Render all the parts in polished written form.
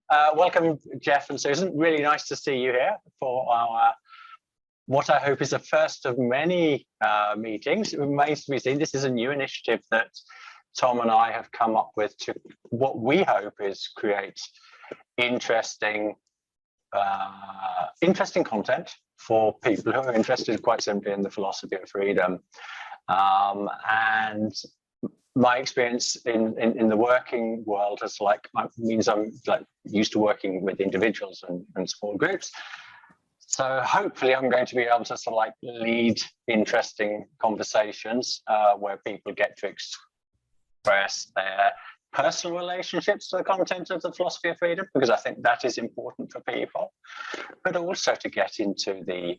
Welcome, Jeff and Susan. Really nice to see you here for our what I hope is the first of many meetings. It remains to be seen. This is a new initiative that Tom and I have come up with to what we hope is create interesting content for people who are interested quite simply in the philosophy of freedom. And my experience in the working world means I'm used to working with individuals and small groups. So hopefully I'm going to be able to lead interesting conversations where people get to express their personal relationships to the content of the philosophy of freedom, because I think that is important for people, but also to get into the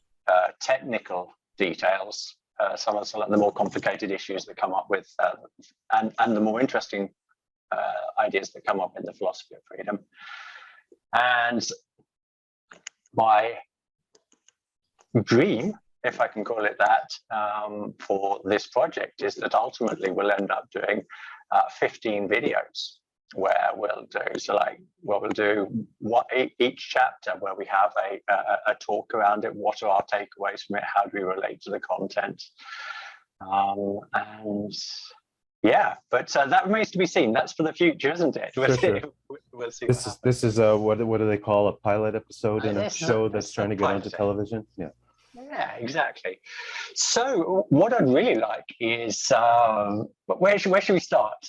technical details, some of the more complicated issues that come up with, and the more interesting ideas that come up in the philosophy of freedom. And my dream, if I can call it that, for this project is that ultimately we'll end up doing 15 videos where we'll do each chapter where we have a talk around it. What are our takeaways from it? How do we relate to the content? And yeah, but that remains to be seen. That's for the future, isn't it? We'll see. This is what do they call a pilot episode in a show that's trying to get onto television? Yeah. Yeah, exactly. So what I'd really like is, where should we start?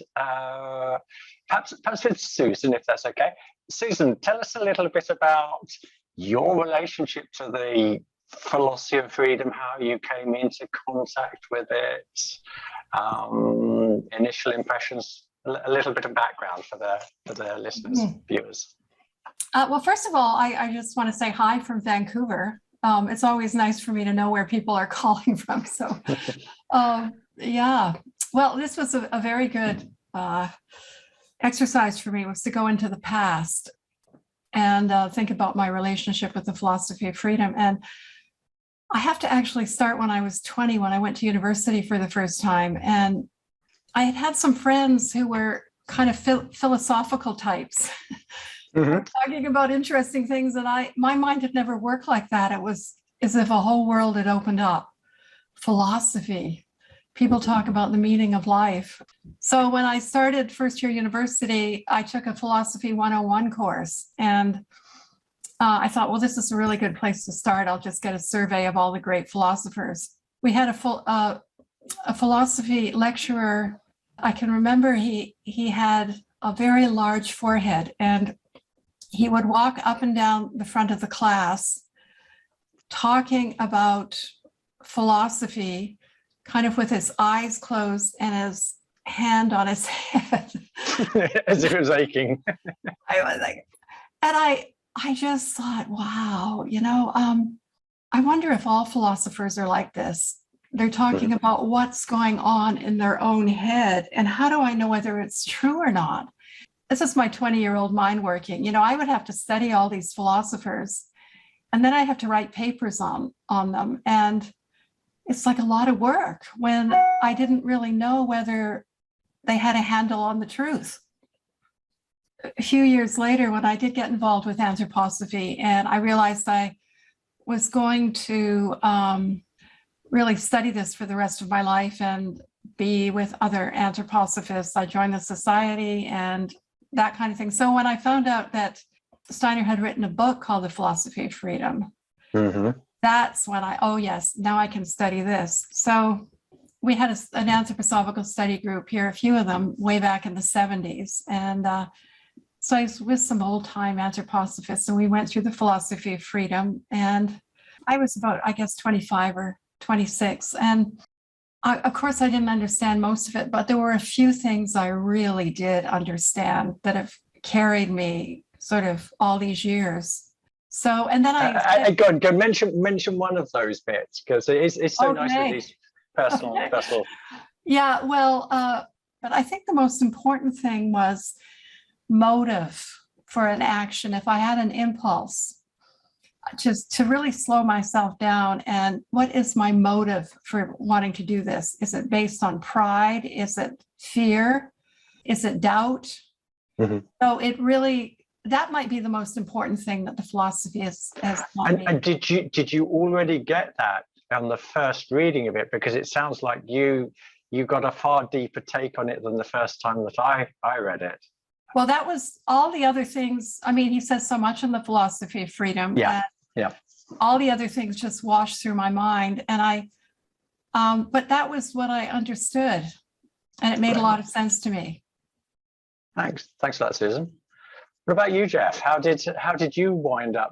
Perhaps with Susan, if that's okay. Susan, tell us a little bit about your relationship to the philosophy of freedom, how you came into contact with it, initial impressions, a little bit of background for the listeners, viewers. Well, first of all, I just want to say hi from Vancouver. It's always nice for me to know where people are calling from. So, yeah. Well, this was a very good exercise for me, was to go into the past and think about my relationship with the philosophy of freedom. And I have to actually start when I was 20, when I went to university for the first time. And I had some friends who were kind of philosophical types. Talking about interesting things, and my mind had never worked like that. It was as if a whole world had opened up. Philosophy, people talk about the meaning of life. So when I started first year university, I took a philosophy 101 course, and I thought, well, this is a really good place to start. I'll just get a survey of all the great philosophers. We had a philosophy lecturer. I can remember he had a very large forehead, and he would walk up and down the front of the class talking about philosophy, kind of with his eyes closed and his hand on his head. As if it was aching. I was like, and I just thought, wow, I wonder if all philosophers are like this. They're talking about what's going on in their own head, and how do I know whether it's true or not? This is my 20-year-old mind working. I would have to study all these philosophers, and then I have to write papers on them. And it's like a lot of work when I didn't really know whether they had a handle on the truth. A few years later, when I did get involved with anthroposophy, and I realized I was going to really study this for the rest of my life and be with other anthroposophists, I joined the society and that kind of thing. So when I found out that Steiner had written a book called The Philosophy of Freedom, that's when oh yes, now I can study this. So we had an anthroposophical study group here, a few of them way back in the 70s. And so I was with some old time anthroposophists, and we went through the Philosophy of Freedom. And I was about, 25 or 26. And of course, I didn't understand most of it, but there were a few things I really did understand that have carried me sort of all these years. So, and then go mention one of those bits, because it's so nice with these personal. Yeah, well, but I think the most important thing was motive for an action. If I had an impulse, just to really slow myself down, and what is my motive for wanting to do this? Is it based on pride? Is it fear? Is it doubt? So it really that might be the most important thing that the philosophy has taught me. And did you already get that on the first reading of it? Because it sounds like you got a far deeper take on it than the first time that I read it. Well, that was all the other things. I mean, he says so much in the Philosophy of Freedom. Yeah. All the other things just washed through my mind, and but that was what I understood, and it made a lot of sense to me. Thanks for that, Susan. What about you, Jeff? How did you wind up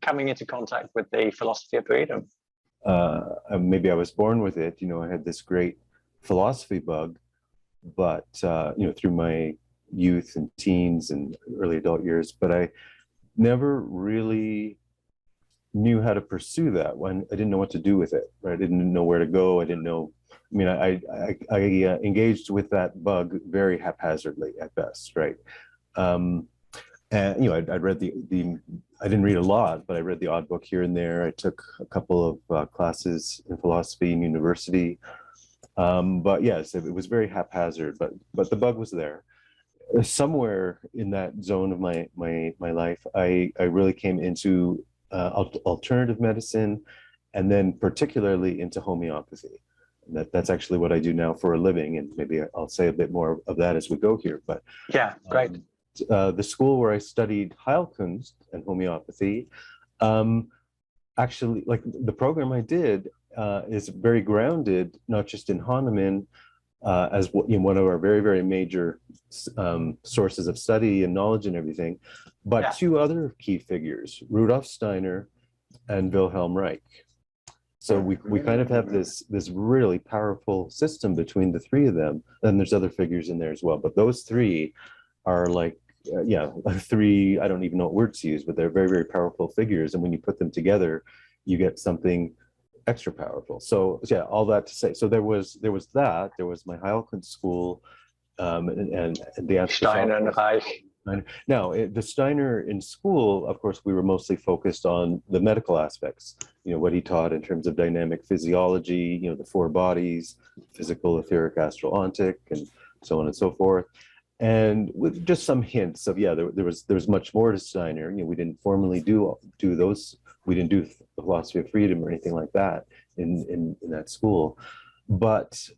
coming into contact with the Philosophy of Freedom? Maybe I was born with it. I had this great philosophy bug, but through my youth and teens and early adult years, but I never really knew how to pursue that when I didn't know what to do with it. Right? I didn't know where to go. I didn't know. I mean, I engaged with that bug very haphazardly at best, right? And I'd read I didn't read a lot, but I read the odd book here and there. I took a couple of classes in philosophy in university, but yes, it was very haphazard. But the bug was there. Somewhere in that zone of my life, I really came into alternative medicine, and then particularly into homeopathy. That's actually what I do now for a living, and maybe I'll say a bit more of that as we go here. But yeah, great. The school where I studied Heilkunst and homeopathy, actually, like the program I did is very grounded, not just in Hahnemann, as one of our very, very major sources of study and knowledge and everything, but two other key figures, Rudolf Steiner and Wilhelm Reich. So we kind of have this really powerful system between the three of them. And there's other figures in there as well, but those three are like, three, I don't even know what words to use, but they're very, very powerful figures. And when you put them together, you get something extra powerful. So yeah, all that to say, so there was my Heilkunst school, and the Steiner and Reich. Now, the Steiner in school, of course, we were mostly focused on the medical aspects, what he taught in terms of dynamic physiology, the four bodies, physical, etheric, astral, ontic, and so on and so forth. And with just some hints of, there was much more to Steiner. We didn't formally do those. We didn't do the Philosophy of Freedom or anything like that in that school. But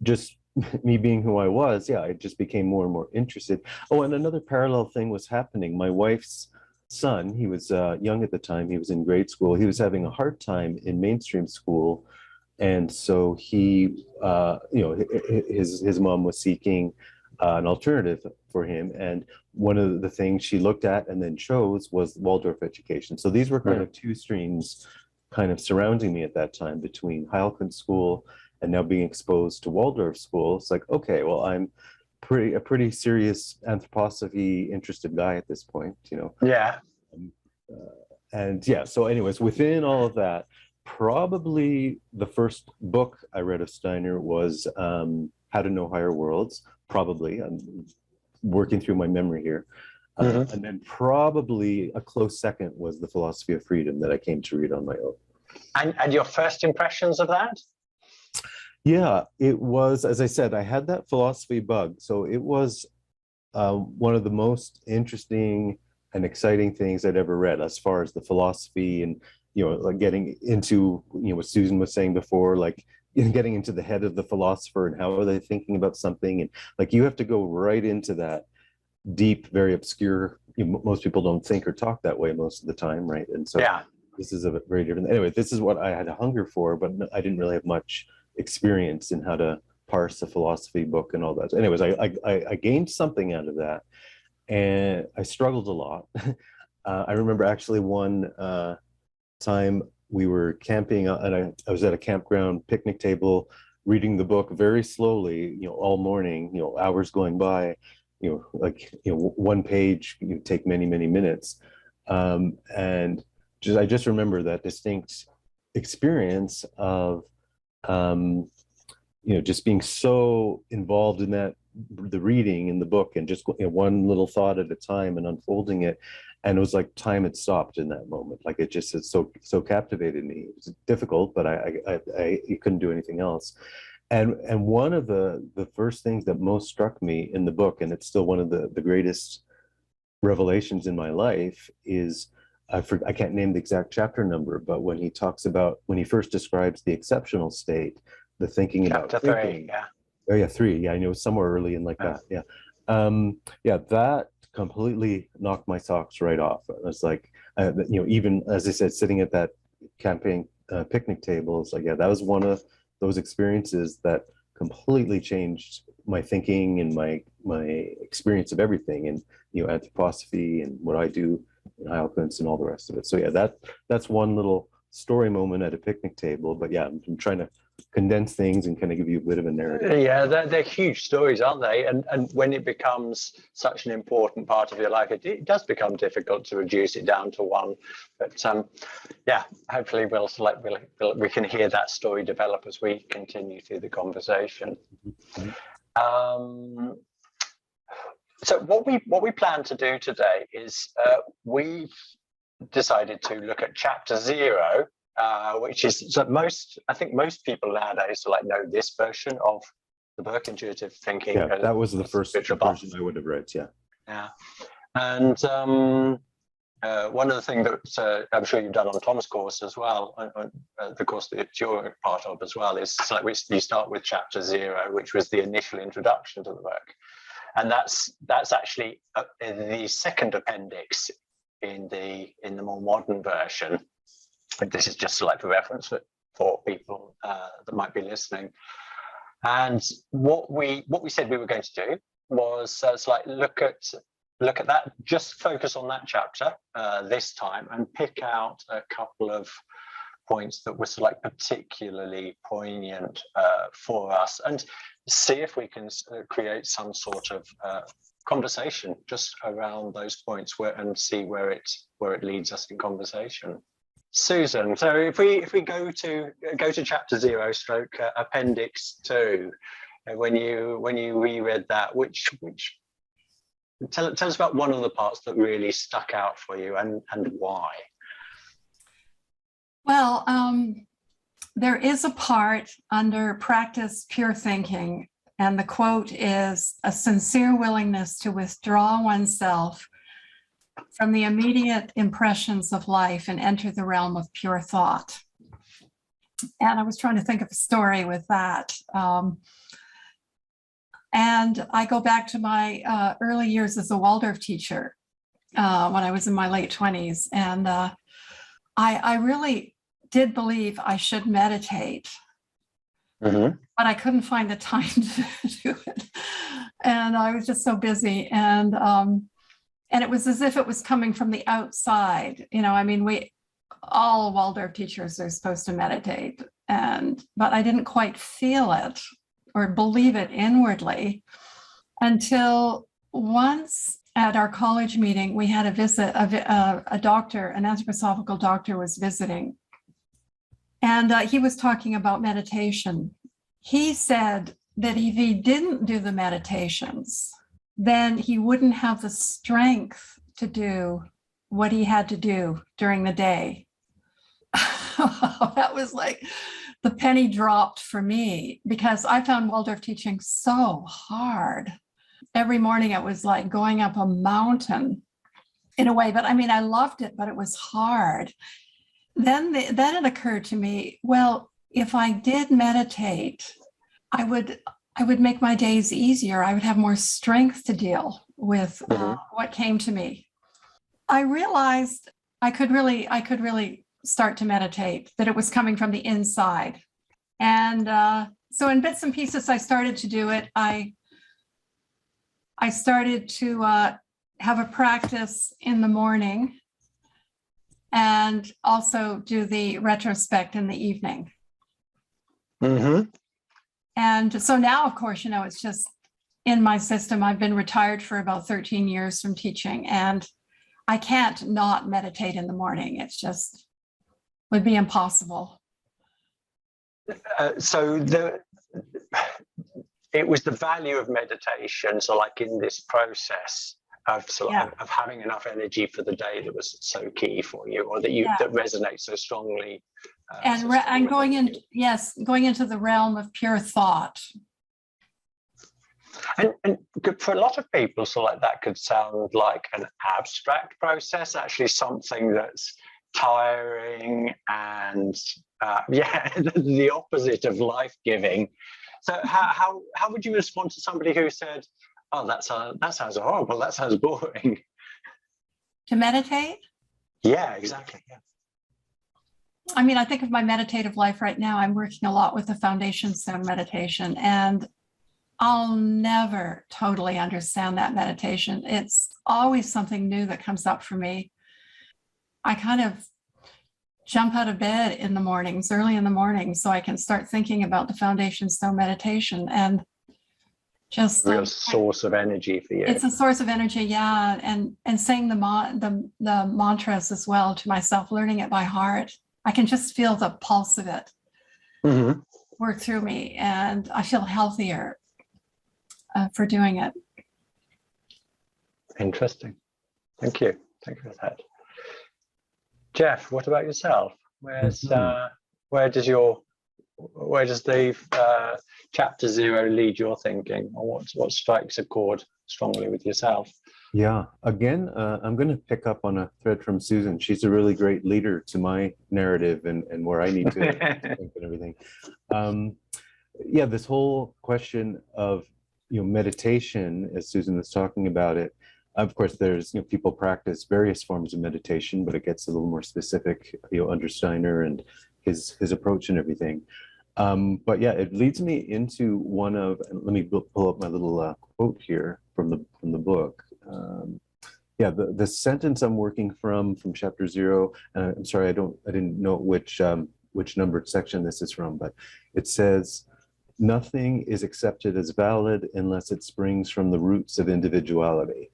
just me being who I was, I just became more and more interested. Oh, and another parallel thing was happening. My wife's son, he was young at the time. He was in grade school. He was having a hard time in mainstream school. And so he, his mom was seeking an alternative for him. And one of the things she looked at and then chose was Waldorf education. So these were kind of two streams kind of surrounding me at that time, between Heilkunst school and now being exposed to Waldorf school. It's like, okay, well, I'm a pretty serious anthroposophy interested guy at this point, Yeah. So anyways, within all of that, probably the first book I read of Steiner was How to Know Higher Worlds. Probably, I'm working through my memory here. And then probably a close second was The Philosophy of Freedom that I came to read on my own. And your first impressions of that? Yeah, it was, as I said, I had that philosophy bug. So it was one of the most interesting and exciting things I'd ever read as far as the philosophy and, like getting into, what Susan was saying before, like getting into the head of the philosopher and how are they thinking about something. And like, you have to go right into that deep, very obscure, most people don't think or talk that way most of the time, right? And so this is a very different, anyway, this is what I had a hunger for, but I didn't really have much experience in how to parse a philosophy book and all that. So anyways, I gained something out of that, and I struggled a lot. I remember actually one time we were camping, and I was at a campground picnic table reading the book very slowly, all morning, hours going by, one page you take many, many minutes. And I just remember that distinct experience of, just being so involved in the reading in the book, and just one little thought at a time and unfolding it. And it was like time had stopped in that moment. Like it just so captivated me. It was difficult, but I couldn't do anything else. And one of the first things that most struck me in the book, and it's still one of the greatest revelations in my life, is I can't name the exact chapter number, but when he talks about, when he first describes the exceptional state, the thinking Chapter about 3, thinking. yeah. Oh yeah, 3. Yeah, I know, somewhere early in like that. Yeah. Yeah, that completely knocked my socks right off. It was like, even as I said, sitting at that camping picnic table, it's like, yeah, that was one of those experiences that completely changed my thinking and my experience of everything, and anthroposophy and what I do in high and all the rest of it. So yeah, that's one little story moment at a picnic table. But yeah, I'm trying to condense things and kind of give you a bit of a narrative. Yeah, they're huge stories, aren't they? And when it becomes such an important part of your life, it does become difficult to reduce it down to one. But yeah, hopefully we can hear that story develop as we continue through the conversation. So what we plan to do today is we've decided to look at chapter 0. Which is, so I think most people nowadays know this version of the book, Intuitive Thinking. Yeah, that was the first version I would have read. Yeah. Yeah, and one of the things that I'm sure you've done on Tom's course as well, the course that you're part of as well, is you start with chapter 0, which was the initial introduction to the book, and that's actually the second appendix in the more modern version. This is just for reference for people that might be listening. And what we said we were going to do was look at that, just focus on that chapter this time, and pick out a couple of points that were particularly poignant for us, and see if we can create some sort of conversation just around those points, and see where it leads us in conversation. Susan, so if we go to chapter 0 stroke appendix 2, when you reread that, which tell us about one of the parts that really stuck out for you, and why. Well, there is a part under Practice Pure Thinking, and the quote is, "A sincere willingness to withdraw oneself from the immediate impressions of life and enter the realm of pure thought." And I was trying to think of a story with that. And I go back to my early years as a Waldorf teacher when I was in my late 20s. And I really did believe I should meditate, but I couldn't find the time to do it. And I was just so busy. And it was as if it was coming from the outside. We all Waldorf teachers are supposed to meditate, but I didn't quite feel it or believe it inwardly until once at our college meeting, we had a visit of a doctor, an anthroposophical doctor was visiting. And he was talking about meditation. He said that if he didn't do the meditations, then he wouldn't have the strength to do what he had to do during the day. That was like the penny dropped for me, because I found Waldorf teaching so hard. Every morning it was like going up a mountain in a way, but I loved it, but it was hard. Then it occurred to me, well, if I did meditate, I would make my days easier. I would have more strength to deal with what came to me. I realized I could really start to meditate, that it was coming from the inside. And so in bits and pieces, I started to do it. I started to have a practice in the morning and also do the retrospect in the evening. And so now, of course, it's just in my system. I've been retired for about 13 years from teaching, and I can't not meditate in the morning. It's just would be impossible. So it was the value of meditation, in this process, of having enough energy for the day that was so key for you, or that that resonates so strongly. And going into the realm of pure thought. And for a lot of people, so like that could sound like an abstract process, actually something that's tiring and the opposite of life-giving. So how would you respond to somebody who said, "Oh, that sounds horrible, that sounds boring"? To meditate? Yeah, exactly. Yeah. I mean, I think of my meditative life right now. I'm working a lot with the foundation stone meditation, and I'll never totally understand that meditation. It's always something new that comes up for me. I kind of jump out of bed in the mornings, early in the morning, so I can start thinking about the foundation stone meditation, and just real source of energy for you. It's a source of energy, yeah, and saying the mantras as well to myself, learning it by heart. I can just feel the pulse of it work through me, and I feel healthier for doing it. Interesting. Thank you. Thank you for that. Jeff, what about yourself? Where does the chapter 0 lead your thinking, or what strikes a chord strongly with yourself? Yeah, again, I'm going to pick up on a thread from Susan. She's a really great leader to my narrative and where I need to think and everything. This whole question of meditation, as Susan was talking about it. Of course, there's people practice various forms of meditation, but it gets a little more specific, under Steiner and his approach and everything. But yeah, it leads me into one of. And let me pull up my little quote here from the book. The sentence I'm working from chapter 0. I'm sorry, I didn't know which numbered section this is from, but it says, "Nothing is accepted as valid unless it springs from the roots of individuality."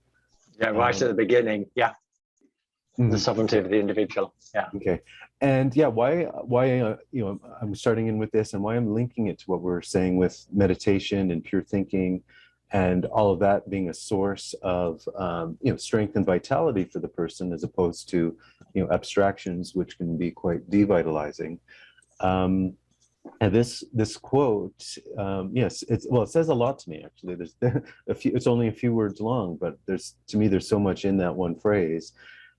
Yeah, right at the beginning. Yeah, the sovereignty of the individual. Yeah. Okay, and why I'm starting in with this, and why I'm linking it to what we're saying with meditation and pure thinking, and all of that being a source of strength and vitality for the person, as opposed to abstractions, which can be quite devitalizing. And this quote, it says a lot to me, actually. There's it's only a few words long, but there's so much in that one phrase.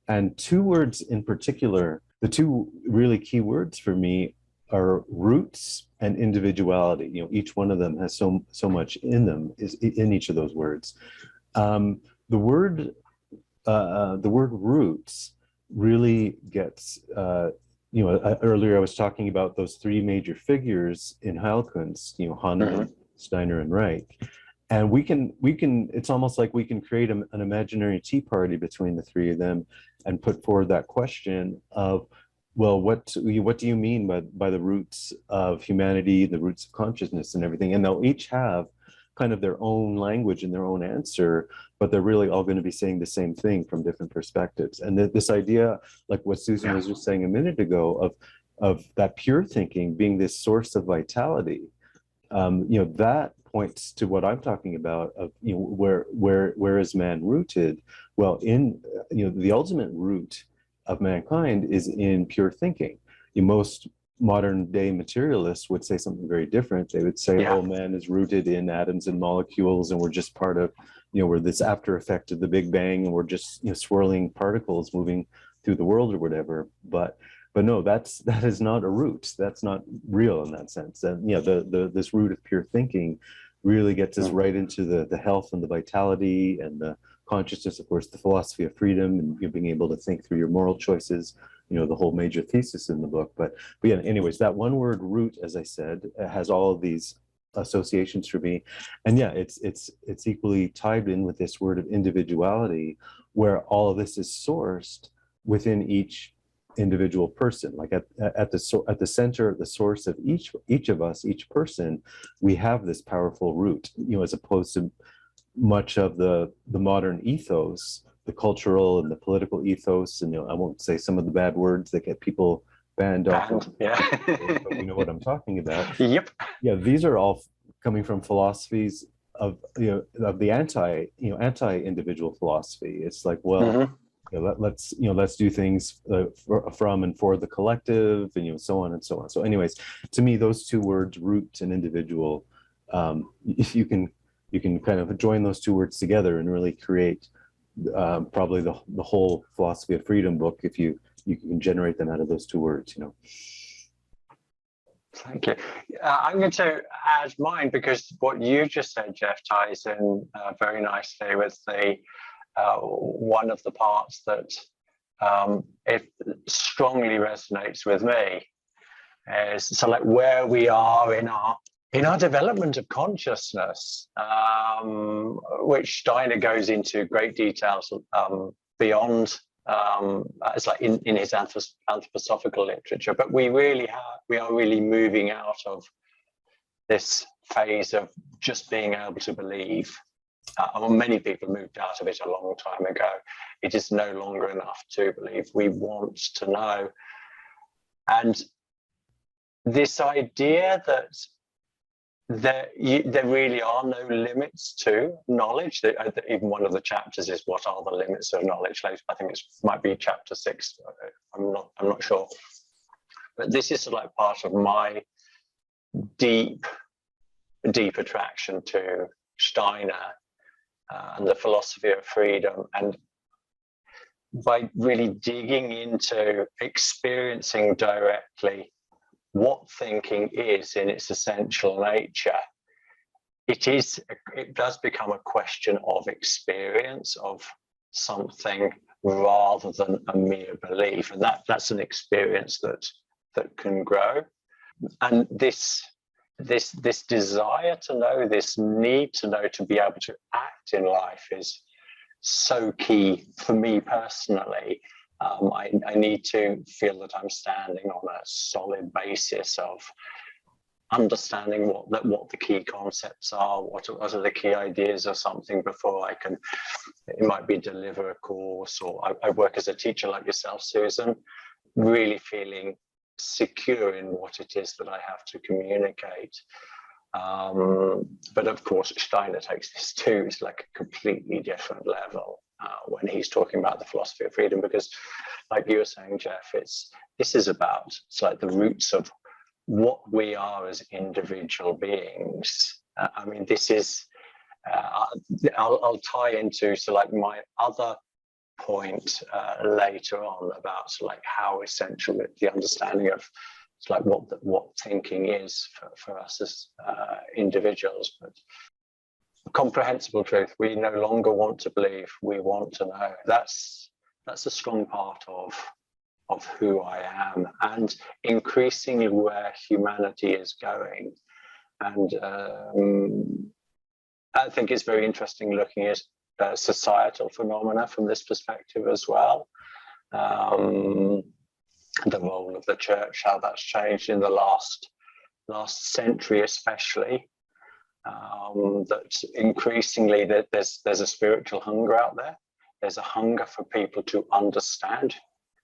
And two words in particular, the two really key words for me are roots and individuality. Each one of them has so much in them, is in each of those words. The word roots really gets earlier I was talking about those three major figures in Heilkunst, Hahn, Steiner, and Reich. And we can, it's almost like we can create an imaginary tea party between the three of them and put forward that question of, well, what do you mean by the roots of humanity, the roots of consciousness and everything? And they'll each have kind of their own language and their own answer, but they're really all going to be saying the same thing from different perspectives. And this idea, like what Susan was just saying a minute ago, of that pure thinking being this source of vitality, that points to what I'm talking about of where is man rooted? Well, in the ultimate root of mankind is in pure thinking. Most modern day materialists would say something very different. They would say, oh, man is rooted in atoms and molecules, and we're just part of, we're this after effect of the Big Bang, and we're just swirling particles moving through the world or whatever. But no, that is not a root. That's not real in that sense. And this root of pure thinking really gets us right into the health and the vitality and the consciousness, of course, the philosophy of freedom, and being able to think through your moral choices, the whole major thesis in the book. But yeah, anyways, that one word root, as I said, has all of these associations for me. And yeah, it's equally tied in with this word of individuality, where all of this is sourced within each individual person. Like at the center, the source of each of us, each person, we have this powerful root, as opposed to much of the modern ethos, the cultural and the political ethos, and I won't say some of the bad words that get people banned off. But you know what I'm talking about. Yep. Yeah, these are all coming from philosophies of the anti-individual philosophy. It's like, well, let's do things from and for the collective, and so on and so on. So anyways, to me, those two words, root and individual, you can kind of join those two words together and really create probably the whole philosophy of freedom book, if you can generate them out of those two words. Thank you. I'm going to add mine, because what you just said, Jeff, ties in very nicely with the one of the parts that it strongly resonates with me is so like where we are in our development of consciousness, which Steiner goes into great details beyond. It's like in his anthroposophical literature, but we are really moving out of this phase of just being able to believe. Many people moved out of it a long time ago. It is no longer enough to believe. We want to know. And this idea that there really are no limits to knowledge. Even one of the chapters is what are the limits of knowledge. I think it might be chapter 6. I'm not sure. But this is like part of my deep attraction to Steiner and the philosophy of freedom, and by really digging into experiencing directly what thinking is in its essential nature, it does become a question of experience of something rather than a mere belief, and that's an experience that can grow. And this desire to know, this need to know, to be able to act in life is so key for me personally. I need to feel that I'm standing on a solid basis of understanding what the key concepts are, what are the key ideas of something before I can, it might be deliver a course, or I work as a teacher like yourself, Susan, really feeling secure in what it is that I have to communicate. But of course, Steiner takes this to like a completely different level when he's talking about the philosophy of freedom, because like you were saying, Jeff, it's like the roots of what we are as individual beings. I mean, this is, I'll tie into my other point later on about like how essential the understanding of what thinking is for us as individuals. But comprehensible truth, we no longer want to believe, we want to know. That's a strong part of who I am, and increasingly where humanity is going. And I think it's very interesting looking at societal phenomena from this perspective as well. The role of the church, how that's changed in the last century especially. That increasingly there's a spiritual hunger out there. There's a hunger for people to understand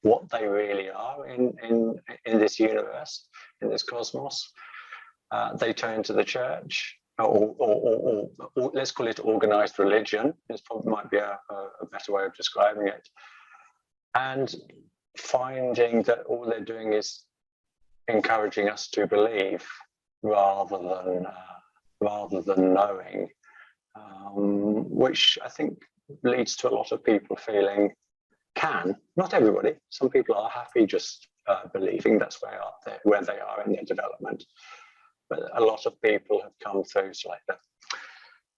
what they really are in this universe, in this cosmos. They turn to the church, or let's call it organized religion. This probably might be a better way of describing it. And finding that all they're doing is encouraging us to believe rather than knowing, which I think leads to a lot of people feeling not everybody, some people are happy just believing. That's where they are in their development. But a lot of people have come through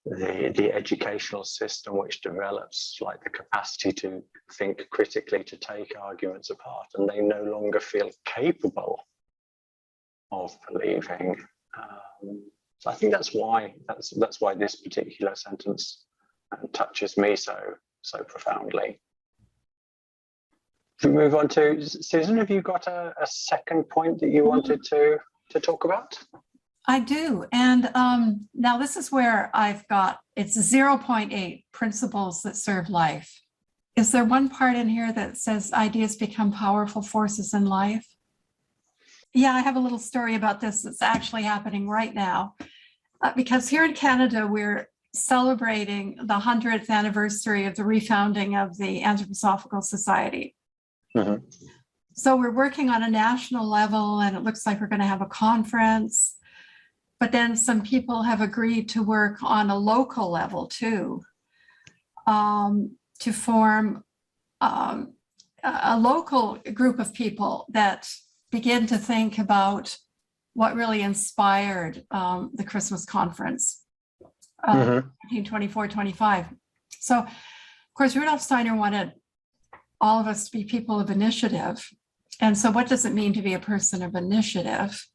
the educational system, which develops the capacity to think critically, to take arguments apart, and they no longer feel capable of believing. So I think that's why this particular sentence touches me so profoundly. Should we move on to Susan? Have you got a second point that you wanted to talk about? I do. And now this is where I've got, it's 0.8 principles that serve life. Is there one part in here that says ideas become powerful forces in life? Yeah, I have a little story about this that's actually happening right now. Because here in Canada, we're celebrating the 100th anniversary of the refounding of the Anthroposophical Society. Mhm. So we're working on a national level, and it looks like we're going to have a conference. But then some people have agreed to work on a local level too, to form a local group of people that begin to think about what really inspired the Christmas conference, 1924-25. So, of course, Rudolf Steiner wanted all of us to be people of initiative. And so what does it mean to be a person of initiative?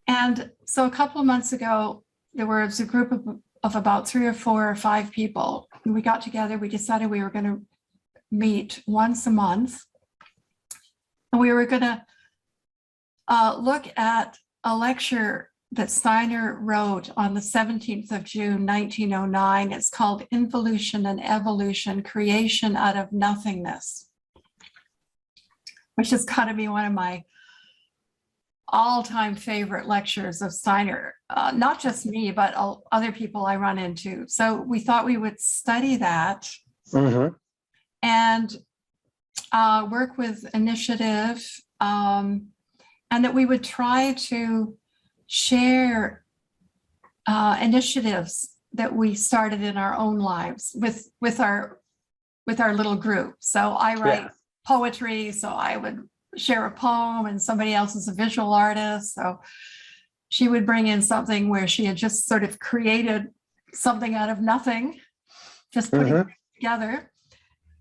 And so a couple of months ago, there was a group of about 3 or 4 or 5 people. And we got together, we decided we were going to meet once a month. And we were going to look at a lecture that Steiner wrote on the 17th of June, 1909. It's called Involution and Evolution, Creation Out of Nothingness, which has got to be one of my all-time favorite lectures of Steiner, not just me, but other people I run into. So we thought we would study that and work with initiative, and that we would try to share initiatives that we started in our own lives with our little group. So I write poetry, so I would share a poem, and somebody else is a visual artist, so she would bring in something where she had just sort of created something out of nothing, just putting it together.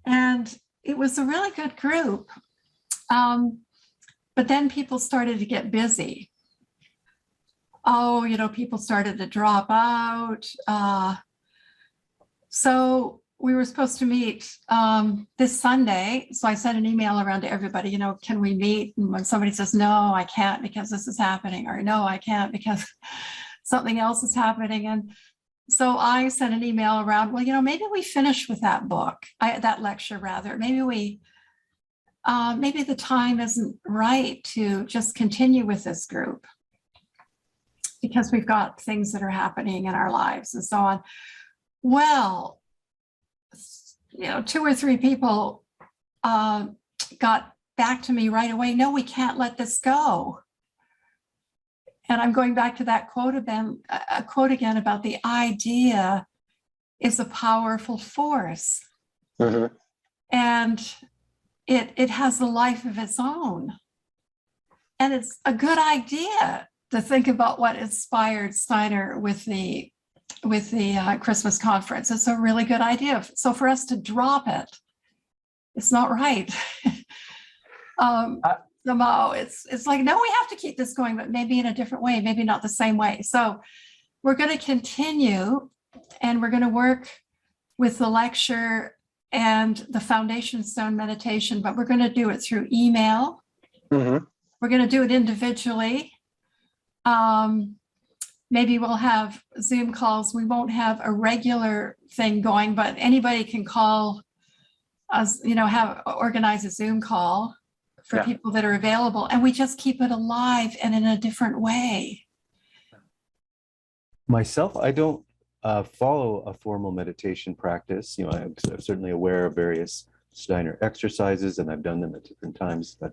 And it was a really good group. But then people started to get busy. Oh, people started to drop out. So we were supposed to meet this Sunday. So I sent an email around to everybody, can we meet? And when somebody says, no, I can't because this is happening, or no, I can't because something else is happening. And so I sent an email around, well, maybe we finish with that book, that lecture rather. Maybe the time isn't right to just continue with this group because we've got things that are happening in our lives and so on. Well, 2 or 3 people got back to me right away. No, we can't let this go. And I'm going back to that quote again about the idea is a powerful force. And it has a life of its own. And it's a good idea to think about what inspired Steiner with the Christmas conference. It's a really good idea. So for us to drop it's not right. Somehow it's like, no, we have to keep this going, but maybe in a different way, maybe not the same way. So we're going to continue, and we're going to work with the lecture and the foundation stone meditation, but we're going to do it through email. We're going to do it individually. Maybe we'll have Zoom calls. We won't have a regular thing going, but anybody can call us, organize a Zoom call for people that are available. And we just keep it alive and in a different way. Myself, I don't follow a formal meditation practice. I'm certainly aware of various Steiner exercises, and I've done them at different times. But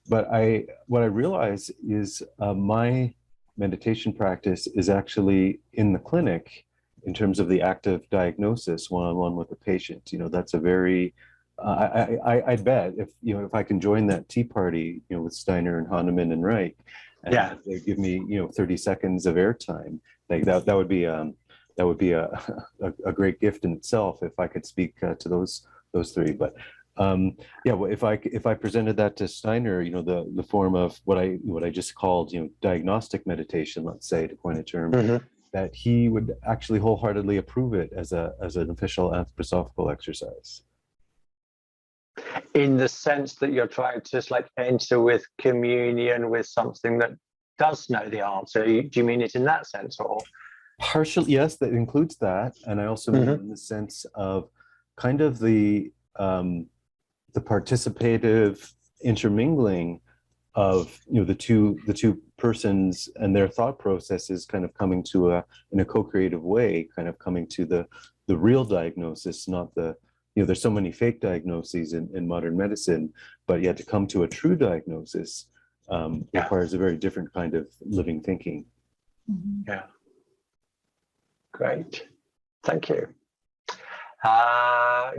what I realize is my meditation practice is actually in the clinic in terms of the active diagnosis one-on-one with the patient. That's a very I bet if I can join that tea party, with Steiner and Hahnemann and Wright, and they give me 30 seconds of airtime, like that would be a great gift in itself if I could speak to those 3. But if I presented that to Steiner, the form of what I just called diagnostic meditation, let's say, to coin a term, that he would actually wholeheartedly approve it as an official anthroposophical exercise. In the sense that you're trying to just like enter with communion with something that does know the answer. Do you mean it in that sense, or? Partially, yes, that includes that, and I also mean in the sense of kind of the participative intermingling of the two persons and their thought processes kind of coming to in a co-creative way, kind of coming to the real diagnosis, not the, there's so many fake diagnoses in modern medicine, but yet to come to a true diagnosis requires a very different kind of living thinking. Yeah. Great. Thank you.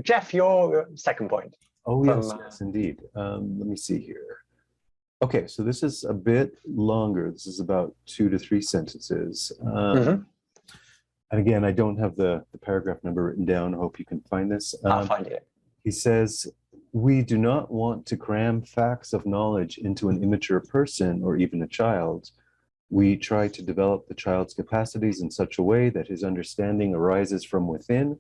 Jeff, your second point. Oh, yes, indeed. Let me see here. Okay, so this is a bit longer. This is about 2 to 3 sentences. And again, I don't have the paragraph number written down. I hope you can find this. I'll find it. He says, "We do not want to cram facts of knowledge into an immature person or even a child. We try to develop the child's capacities in such a way that his understanding arises from within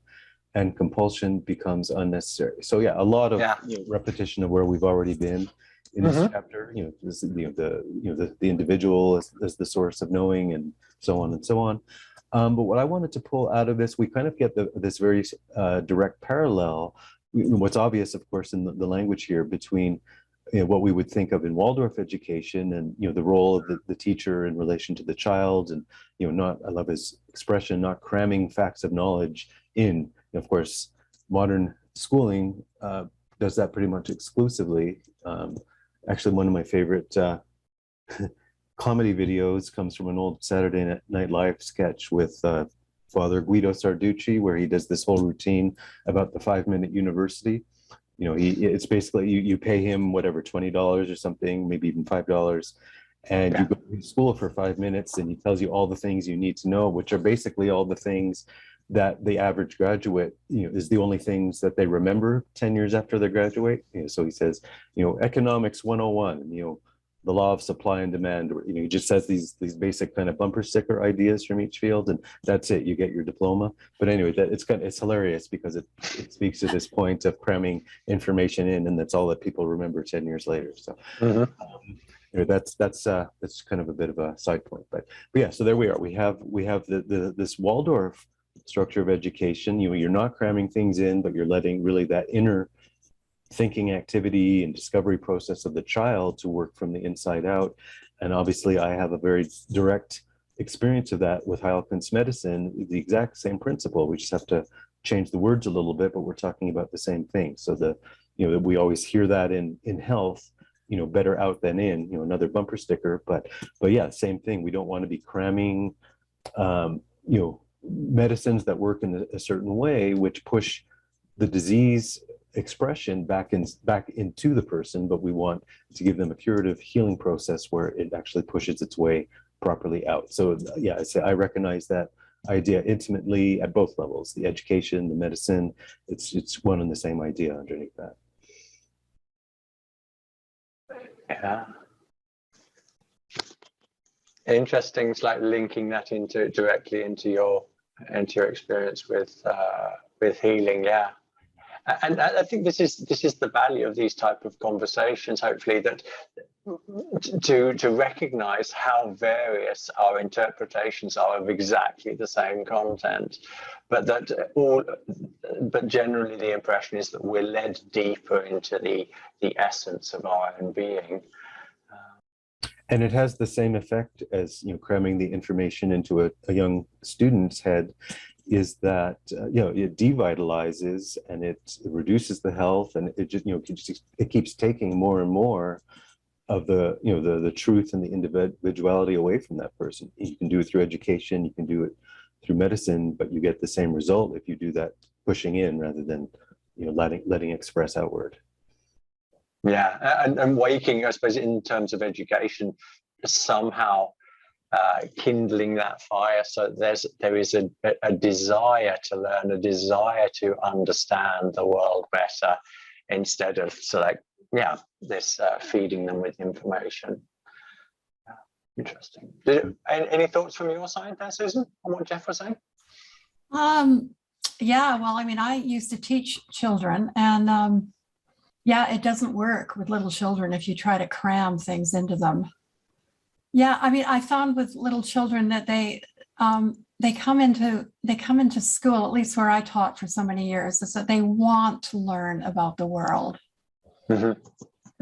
and compulsion becomes unnecessary." So yeah, a lot of repetition of where we've already been in this chapter. The individual as the source of knowing, and so on and so on. But what I wanted to pull out of this, we kind of get this very direct parallel. What's obvious, of course, in the language here between what we would think of in Waldorf education and the role of the teacher in relation to the child, and not, I love his expression, not cramming facts of knowledge in. Of course, modern schooling does that pretty much exclusively. Actually, one of my favorite comedy videos comes from an old Saturday Night Live sketch with Father Guido Sarducci, where he does this whole routine about the 5-minute university. It's basically you pay him whatever, $20 or something, maybe even $5, and you go to school for 5 minutes, and he tells you all the things you need to know, which are basically all the things that the average graduate, is the only things that they remember 10 years after they graduate. So he says, economics 101, the law of supply and demand. He just says these basic kind of bumper sticker ideas from each field, and that's it. You get your diploma. But anyway, it's hilarious because it speaks to this point of cramming information in, and that's all that people remember 10 years later. So that's kind of a bit of a side point. But yeah, so there we are. We have this Waldorf structure of education. You're not cramming things in, but you're letting really that inner thinking activity and discovery process of the child to work from the inside out. And obviously I have a very direct experience of that with Hawkins medicine, the exact same principle. We just have to change the words a little bit, but we're talking about the same thing. So we always hear that in health, better out than in, another bumper sticker, but yeah, same thing. We don't want to be cramming medicines that work in a certain way, which push the disease expression back into the person, but we want to give them a curative healing process where it actually pushes its way properly out. So yeah, I recognize that idea intimately at both levels, the education, the medicine. It's one and the same idea underneath that. Yeah. Interesting. It's like linking that directly into your experience with healing. Yeah. And I think this is the value of these type of conversations, hopefully, that to recognize how various our interpretations are of exactly the same content, but generally the impression is that we're led deeper into the essence of our own being. And it has the same effect as cramming the information into a young student's head, is that it devitalizes and it reduces the health, and it just it keeps taking more and more of the truth and the individuality away from that person. You can do it through education, you can do it through medicine, but you get the same result if you do that pushing in rather than letting express outward. Yeah, and waking, I suppose, in terms of education, somehow kindling that fire, so there is a desire to learn, a desire to understand the world better, instead of this feeding them with information. Yeah, interesting. Any thoughts from your side there, Susan, on what Jeff was saying? Yeah, well, I mean, I used to teach children, and it doesn't work with little children if you try to cram things into them. Yeah, I mean, I found with little children that they come into school, at least where I taught for so many years, is that they want to learn about the world. Mm-hmm.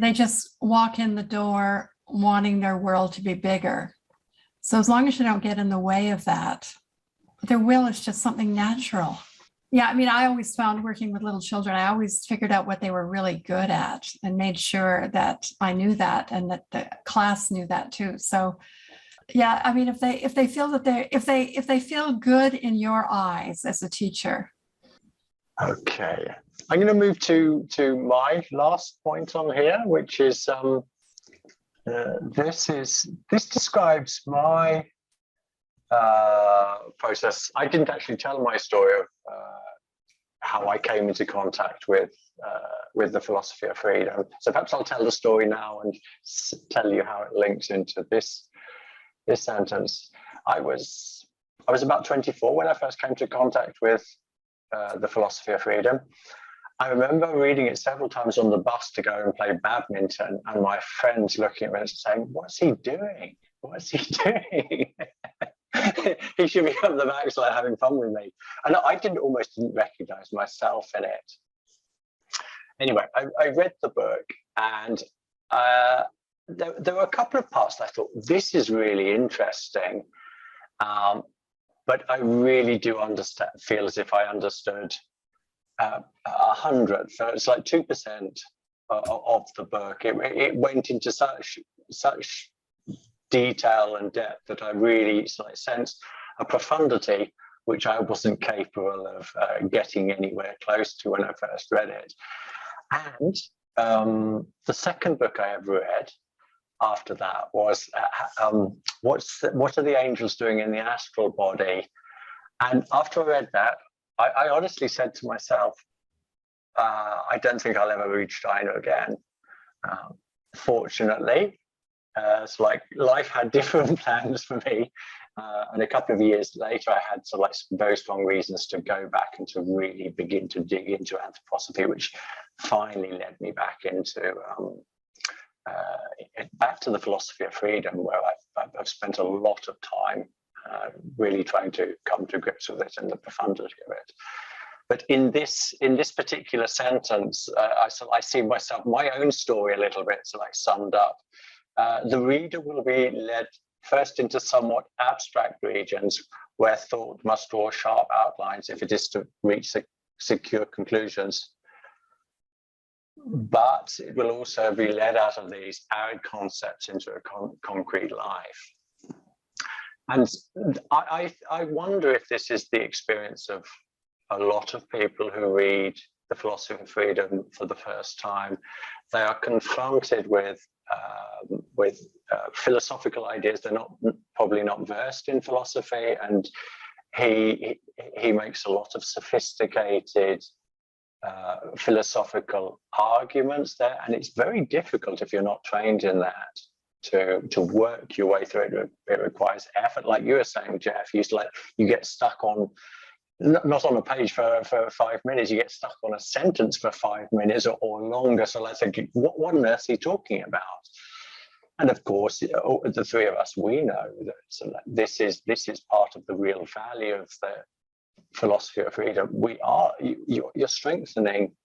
They just walk in the door wanting their world to be bigger. So as long as you don't get in the way of that, their will is just something natural. Yeah, I mean, I always found working with little children, I always figured out what they were really good at and made sure that I knew that and that the class knew that too. So yeah, I mean, if they feel that if they feel good in your eyes as a teacher. Okay, I'm going to move to my last point on here, which is this describes my process. I didn't actually tell my story of how I came into contact with the philosophy of freedom. So perhaps I'll tell the story now and tell you how it links into this sentence. I was about 24 when I first came to contact with the philosophy of freedom. I remember reading it several times on the bus to go and play badminton, and my friends looking at me and saying, "What's he doing? What's he doing?" He should be up the backside having fun with me. And I almost didn't recognize myself in it. Anyway, I read the book, and there were a couple of parts that I thought, this is really interesting. But I really do feel as if I understood 100. So it's like 2% of the book. It went into such detail and depth that I really sensed a profundity which I wasn't capable of getting anywhere close to when I first read it. And the second book I ever read after that was what are the angels doing in the astral body? And after I read that, I honestly said to myself, I don't think I'll ever read Steiner again. Fortunately, so like life had different plans for me, and a couple of years later, I had some very strong reasons to go back and to really begin to dig into anthroposophy, which finally led me back into back to the philosophy of freedom, where I've spent a lot of time really trying to come to grips with it and the profundity of it. But in this particular sentence, I see my own story a little bit summed up. The reader will be led first into somewhat abstract regions where thought must draw sharp outlines if it is to reach secure conclusions. But it will also be led out of these arid concepts into a concrete life. And I wonder if this is the experience of a lot of people who read the philosophy of freedom for the first time. They are confronted with philosophical ideas. They're probably not versed in philosophy, and he makes a lot of sophisticated philosophical arguments there, and it's very difficult if you're not trained in that to work your way through it. It requires effort, like you were saying, Jeff. You get stuck on not on a page for 5 minutes. You get stuck on a sentence for 5 minutes or longer. So let's say, what on earth is he talking about? And of course, the three of us, we know that this is part of the real value of the philosophy of freedom. You're strengthening.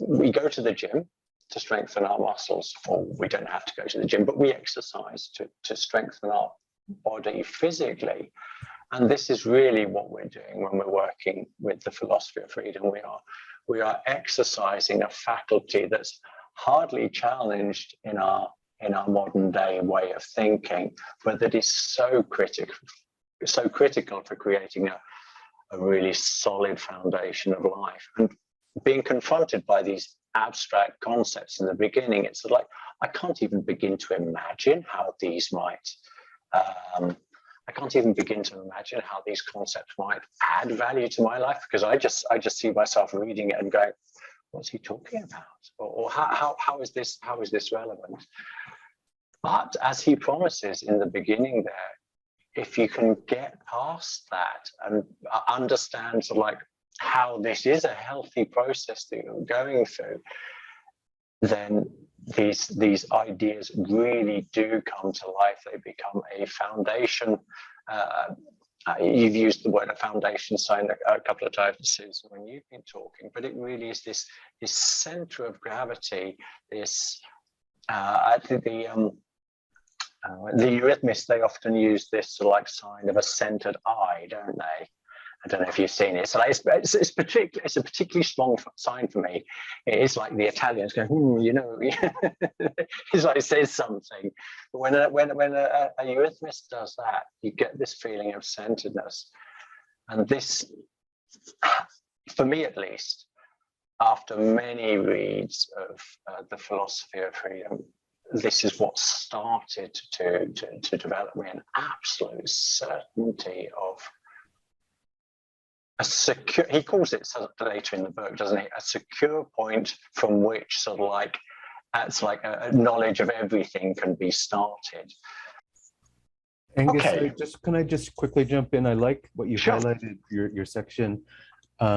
We go to the gym to strengthen our muscles, or we don't have to go to the gym, but we exercise to strengthen our body physically. And this is really what we're doing when we're working with the philosophy of freedom. We are exercising a faculty that's hardly challenged in our modern day way of thinking, but that is so critical for creating a really solid foundation of life. And being confronted by these abstract concepts in the beginning, it's like I can't even begin to imagine how these might I can't even begin to imagine how these concepts might add value to my life, because I just see myself reading it and going, what's he talking about? Or how is this relevant? But as he promises in the beginning there, if you can get past that and understand how this is a healthy process that you're going through, then these ideas really do come to life. They become a foundation. You've used the word a foundation sign a couple of times, Susan, when you've been talking, but it really is this center of gravity. I think The eurythmists, they often use this sort of like sign of a centered eye, don't they? I don't know if you've seen it. So it's a particularly strong sign for me. It is like the Italians going, you know, it's like it says something. But when a eurythmist does that, you get this feeling of centeredness. And this, for me at least, after many reads of the philosophy of freedom, this is what started to develop me an absolute certainty of a secure, he calls it later in the book, doesn't he? A secure point from which sort of like, that's like a knowledge of everything can be started. Angus, Okay. can I just quickly jump in? I like what you highlighted, your section. I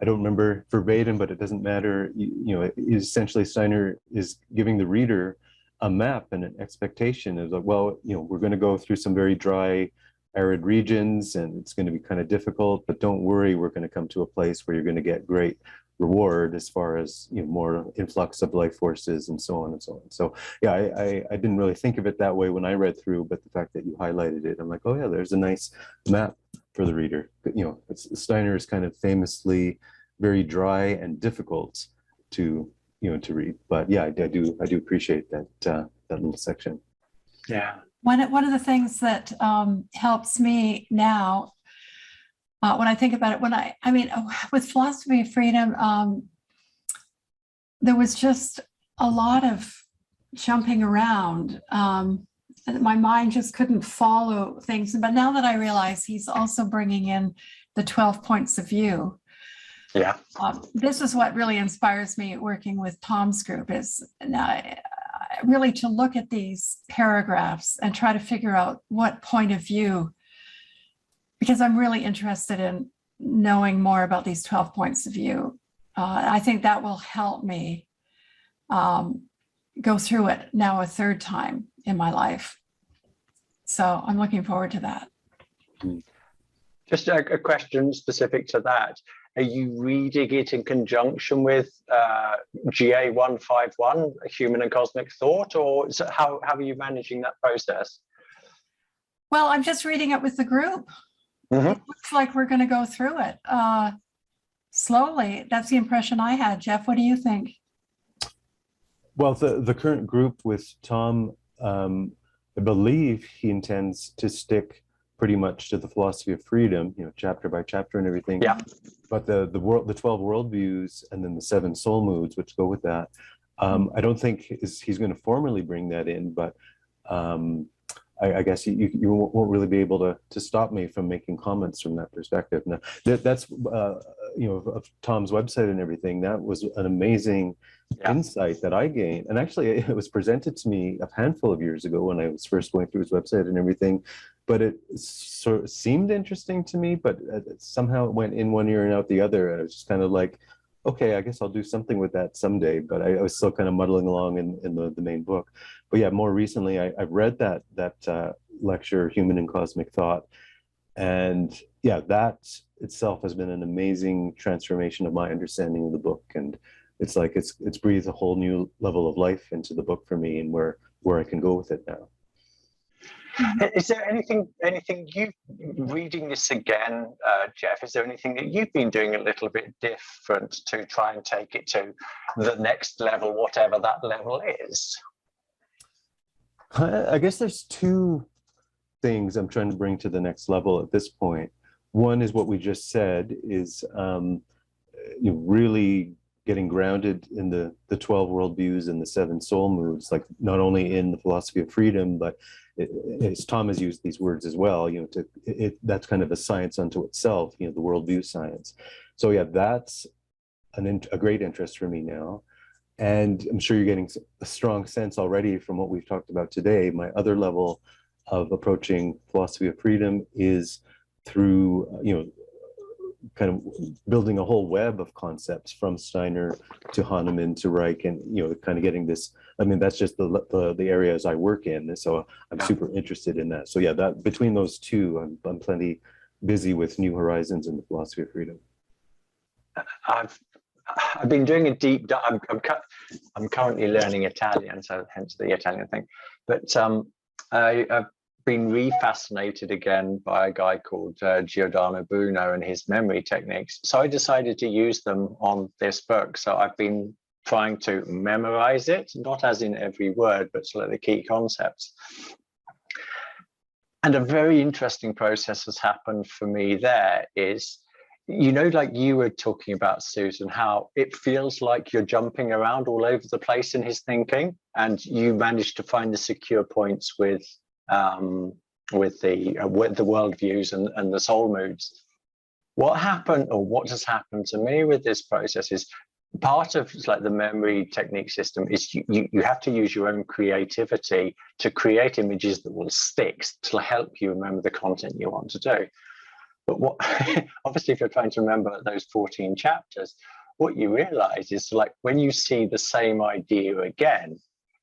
don't remember verbatim, but it doesn't matter. You know, essentially Steiner is giving the reader a map and an expectation of like, well, you know, we're going to go through some very dry, arid regions, and it's going to be kind of difficult, but don't worry, we're going to come to a place where you're going to get great reward as far as, you know, more influx of life forces and so on and so on. So yeah, I didn't really think of it that way when I read through, but the fact that you highlighted it, I'm like, oh yeah, there's a nice map for the reader. You know, Steiner is kind of famously very dry and difficult to, you know, to read. But yeah, I do appreciate that that little section. Yeah. One of the things that helps me now when I think about it, I mean, with philosophy of freedom, there was just a lot of jumping around. And my mind just couldn't follow things. But now that I realize he's also bringing in the 12 points of view. Yeah. This is what really inspires me working with Tom's group, is really to look at these paragraphs and try to figure out what point of view, because I'm really interested in knowing more about these 12 points of view. I think that will help me go through it now a third time in my life. So I'm looking forward to that. Just a question specific to that. Are you reading it in conjunction with GA 151, Human and Cosmic Thought, or how are you managing that process? Well, I'm just reading it with the group. Mm-hmm. It looks like we're going to go through it slowly. That's the impression I had. Jeff, what do you think? Well, the current group with Tom, I believe he intends to stick pretty much to the philosophy of freedom, you know, chapter by chapter and everything. Yeah. But the 12 worldviews and then the 7 soul moods, which go with that, I don't think he's going to formally bring that in, but I guess you won't really be able to stop me from making comments from that perspective. Now, that's you know, of Tom's website and everything, that was an amazing insight that I gained. And actually, it was presented to me a handful of years ago when I was first going through his website and everything. But it sort of seemed interesting to me, but somehow it went in one ear and out the other. And I was just kind of like, okay, I guess I'll do something with that someday. But I was still kind of muddling along in the main book. But yeah, more recently, I've read that lecture, Human and Cosmic Thought. And yeah, that itself has been an amazing transformation of my understanding of the book. And it's like it's breathed a whole new level of life into the book for me, and where I can go with it now. Is there anything you reading this again, Jeff? Is there anything that you've been doing a little bit different to try and take it to the next level, whatever that level is? I guess there's 2 things I'm trying to bring to the next level at this point. One is what we just said, is you know, really getting grounded in the 12 worldviews and the 7 soul moods, like not only in the philosophy of freedom, but as Tom has used these words as well, you know, that's kind of a science unto itself, you know, the worldview science. So yeah, that's a great interest for me now. And I'm sure you're getting a strong sense already from what we've talked about today. My other level of approaching philosophy of freedom is through, you know, kind of building a whole web of concepts from Steiner to Hahnemann to Reich, and, you know, kind of getting this. I mean, that's just the areas I work in, so I'm super interested in that. So yeah, that between those 2, I'm plenty busy with new horizons in the philosophy of freedom. I've been doing a deep dive. I'm currently learning Italian, so hence the Italian thing. But I've been re-fascinated again by a guy called Giordano Bruno and his memory techniques. So I decided to use them on this book. So I've been trying to memorize it, not as in every word, but sort of the key concepts. And a very interesting process has happened for me there is, you know, like you were talking about, Susan, how it feels like you're jumping around all over the place in his thinking, and you managed to find the secure points with the worldviews and the soul moods. What happened, or what has happened to me with this process, is part of like the memory technique system is you have to use your own creativity to create images that will stick to help you remember the content you want to do. But what obviously, if you're trying to remember those 14 chapters, what you realize is like when you see the same idea again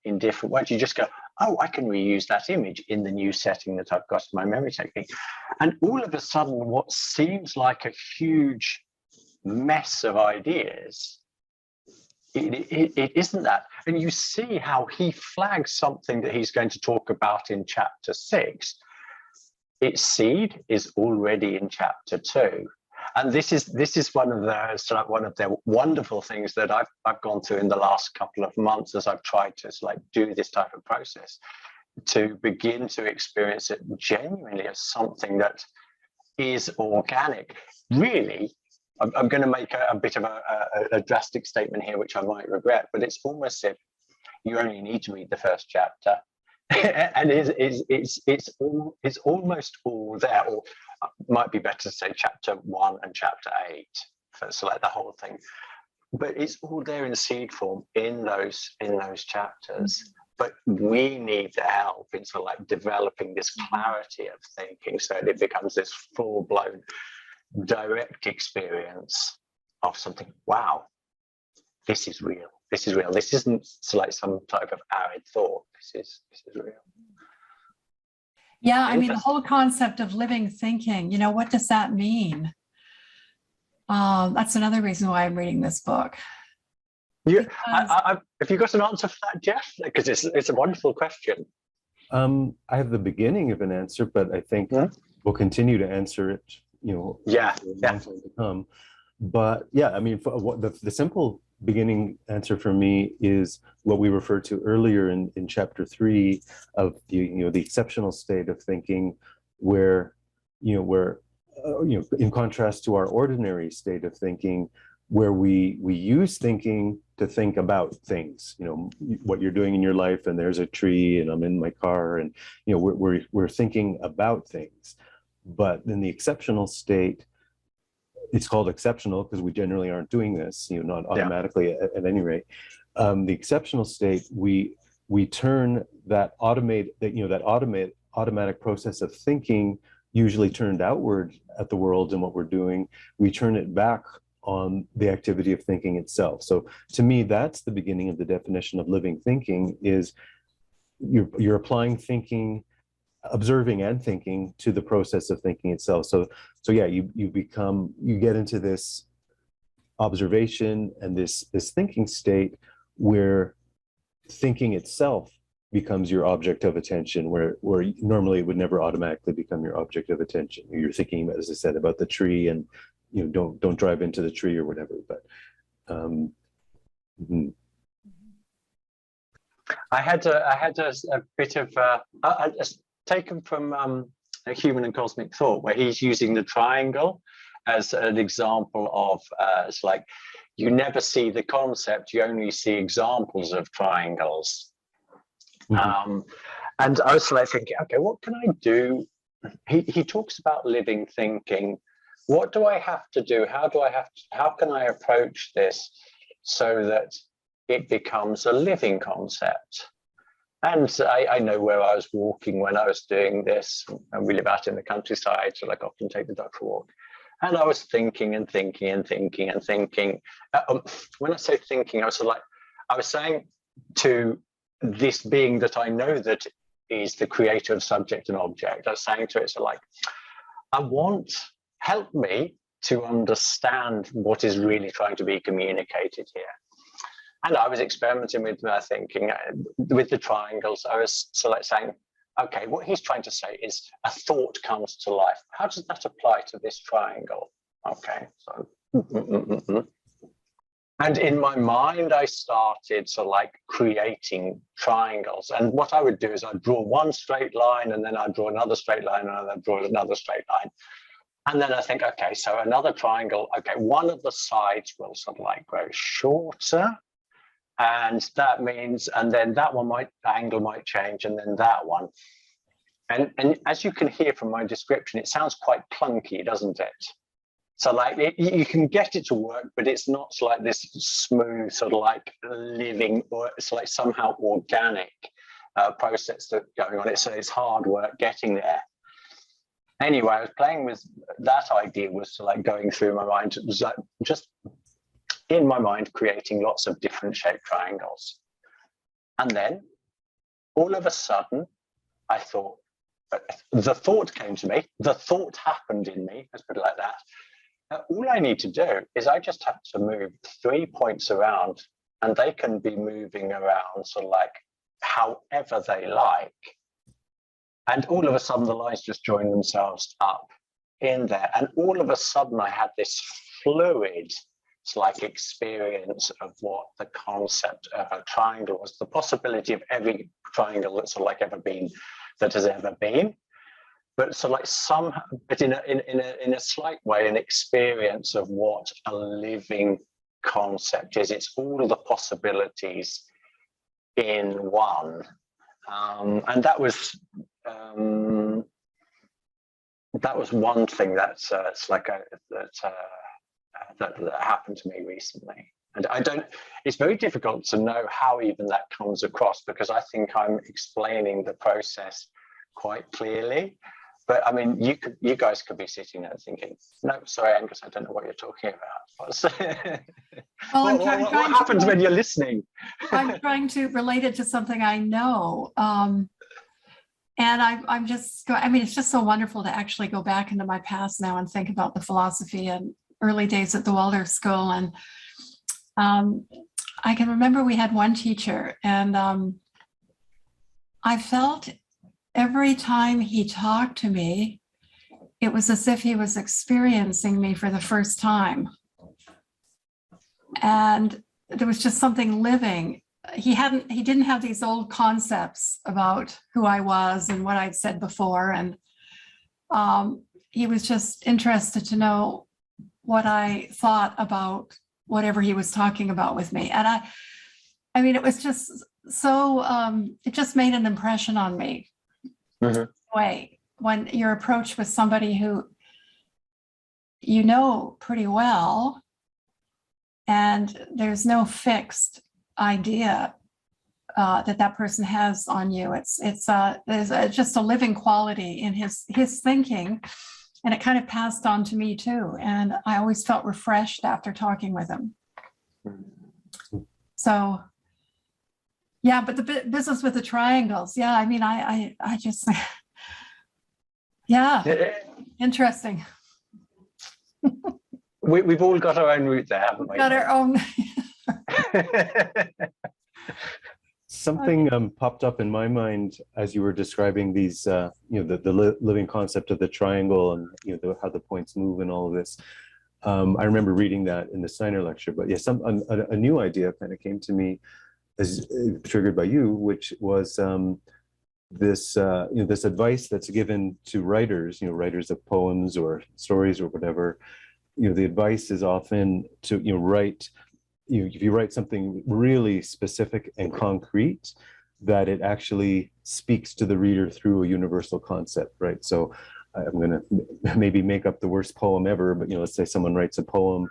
in different ways, you just go, oh, I can reuse that image in the new setting that I've got in my memory technique. And all of a sudden, what seems like a huge mess of ideas, it isn't that. And you see how he flags something that he's going to talk about in chapter 6. Its seed is already in chapter 2. And this is one of the wonderful things that I've gone through in the last couple of months as I've tried to like do this type of process, to begin to experience it genuinely as something that is organic. Really, I'm going to make a bit of a drastic statement here, which I might regret, but it's almost as if you only need to read the first chapter, and it's almost all there, or might be better to say chapter 1 and chapter 8 for select the whole thing. But it's all there in seed form in those chapters. But we need the help in sort of like developing this clarity of thinking, so that it becomes this full-blown direct experience of something. Wow, this is real. This is real. This isn't like some type of arid thought. This is real. Yeah, I mean, the whole concept of living thinking, you know, what does that mean? That's another reason why I'm reading this book. Yeah, have you got an answer for that, Jeff? Because it's a wonderful question. I have the beginning of an answer, but I think we'll continue to answer it, you know, time to come. But yeah, I mean, for what the simple beginning answer for me is what we referred to earlier in chapter 3 of the exceptional state of thinking, where in contrast to our ordinary state of thinking, where we use thinking to think about things, you know, what you're doing in your life, and there's a tree and I'm in my car, and you know, we're thinking about things. But in the exceptional state, it's called exceptional because we generally aren't doing this, you know, not automatically at any rate. The exceptional state, we turn that automatic process of thinking, usually turned outward at the world and what we're doing, we turn it back on the activity of thinking itself. So to me, that's the beginning of the definition of living thinking, is you're applying thinking, observing and thinking to the process of thinking itself. So yeah, you get into this observation and this thinking state where thinking itself becomes your object of attention, where normally it would never automatically become your object of attention. You're thinking, as I said, about the tree, and you know, don't drive into the tree or whatever. But I had a bit of taken from A Human and Cosmic Thought, where he's using the triangle as an example of it's like you never see the concept, you only see examples of triangles. And I was like thinking, okay, what can I do? He talks about living thinking. What do I have to do? How can I approach this so that it becomes a living concept? And I know where I was walking when I was doing this, and we live out in the countryside, so like often take the dog for a walk. And I was thinking and thinking and thinking and thinking. When I say thinking, I was saying to this being that I know that is the creator of subject and object, I was saying to it, so like, help me to understand what is really trying to be communicated here. And I was experimenting with my thinking with the triangles. I was saying, okay, what he's trying to say is a thought comes to life. How does that apply to this triangle? Okay, so. And in my mind, I started sort of like creating triangles. And what I would do is I'd draw one straight line, and then I'd draw another straight line, and then I'd draw another straight line. And then I think, okay, so another triangle, okay, one of the sides will sort of like grow shorter. And that means, and then that one might, the angle might change, and then that one. And as you can hear from my description, it sounds quite clunky, doesn't it? So like you can get it to work, but it's not like this smooth sort of like living, or it's like somehow organic process that's going on. It's hard work getting there. Anyway, I was playing with that idea, was like going through my mind. It was like just in my mind creating lots of different shaped triangles. And then all of a sudden, I thought, the thought came to me, the thought happened in me, let's put it like that. All I need to do is I just have to move 3 points around, and they can be moving around sort of like however they like. And all of a sudden the lines just join themselves up in there. And all of a sudden I had this fluid, it's like experience of what the concept of a triangle was, the possibility of every triangle that's sort of like ever been, that has ever been. But so like somehow, but in a slight way, an experience of what a living concept is. It's all of the possibilities in one, and that was one thing that's it's like that happened to me recently. And I don't. It's very difficult to know how even that comes across, because I think I'm explaining the process quite clearly. But I mean, you guys could be sitting there thinking, no, sorry, Angus, I don't know what you're talking about. Well, what happens when you're listening? I'm trying to relate it to something I know. And I'm just, I mean, it's just so wonderful to actually go back into my past now and think about the philosophy and early days at the Waldorf School. And I can remember we had one teacher, and I felt every time he talked to me, it was as if he was experiencing me for the first time. And there was just something living. He didn't have these old concepts about who I was and what I'd said before. And he was just interested to know what I thought about whatever he was talking about with me. And I mean, it was just so, it just made an impression on me. Mm-hmm. Way when you're approached with somebody who you know pretty well, and there's no fixed idea that person has on you. There's just a living quality in his thinking, and it kind of passed on to me too. And I always felt refreshed after talking with him. So. Yeah, but the business with the triangles. Yeah, I mean, I just, yeah, interesting. We've all got our own route there, haven't we? Got our own. Something popped up in my mind as you were describing these, the living concept of the triangle, and how the points move and all of this. I remember reading that in the Steiner lecture, but yeah, a new idea kind of came to me, as triggered by you, which was this this advice that's given to writers, writers of poems or stories or whatever. The advice is often to write. If you write something really specific and concrete, that it actually speaks to the reader through a universal concept, right? So I'm going to maybe make up the worst poem ever, but let's say someone writes a poem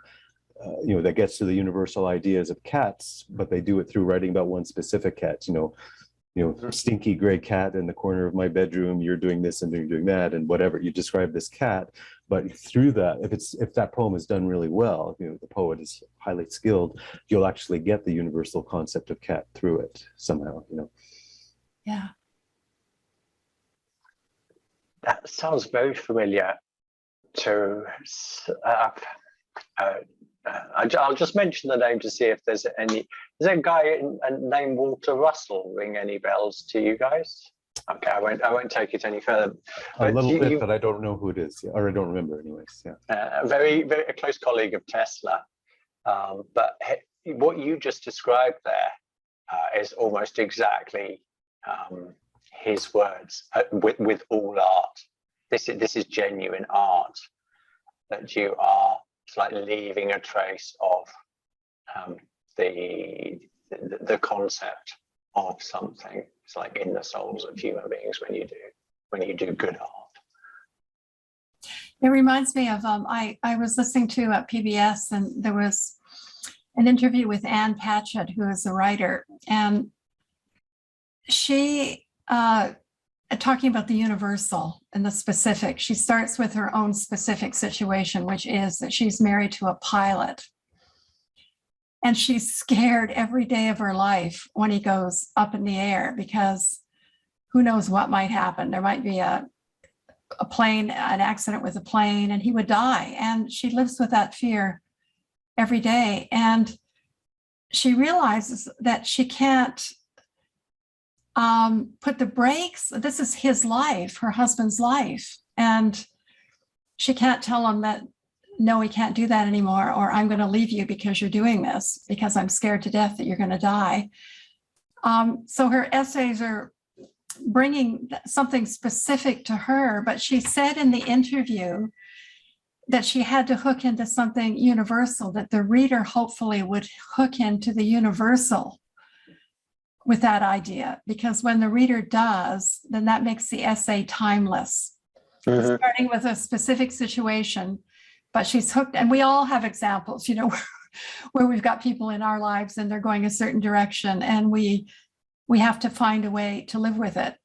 that gets to the universal ideas of cats, but they do it through writing about one specific cat. Stinky gray cat in the corner of my bedroom. You're doing this and you're doing that, and whatever. You describe this cat, but through that, if that poem is done really well, the poet is highly skilled, you'll actually get the universal concept of cat through it somehow. Yeah. That sounds very familiar to. I'll just mention the name to see if there's any. Is there a guy named Walter Russell ring any bells to you guys? Okay, I won't take it any further. A little bit, but I don't know who it is, or I don't remember anyways. Yeah. A close colleague of Tesla. But what you just described there is almost exactly his words with all art. This is genuine art, that you are like leaving a trace of the concept of something. It's like in the souls of human beings when you do good art. It reminds me of I was listening to PBS, and there was an interview with Ann Patchett, who is a writer, and she talking about the universal and the specific. She starts with her own specific situation, which is that she's married to a pilot. And she's scared every day of her life when he goes up in the air, because who knows what might happen. There might be an accident with a plane, and he would die. And she lives with that fear every day. And she realizes that she can't put the brakes. This is his life, her husband's life. And she can't tell him that, no, we can't do that anymore, or I'm going to leave you because you're doing this, because I'm scared to death that you're going to die. So her essays are bringing something specific to her, but she said in the interview that she had to hook into something universal, that the reader hopefully would hook into the universal with that idea, because when the reader does, then that makes the essay timeless. Mm-hmm. Starting with a specific situation, but she's hooked. And we all have examples, you know, where we've got people in our lives and they're going a certain direction, and we have to find a way to live with it,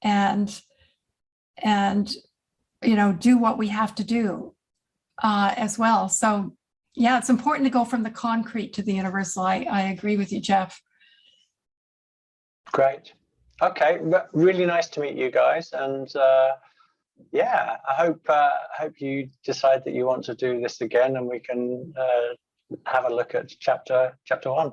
and you know, do what we have to do as well. So yeah, it's important to go from the concrete to the universal. I agree with you, Jeff. Great. Okay, really nice to meet you guys, and yeah, I hope you decide that you want to do this again, and we can have a look at chapter 1.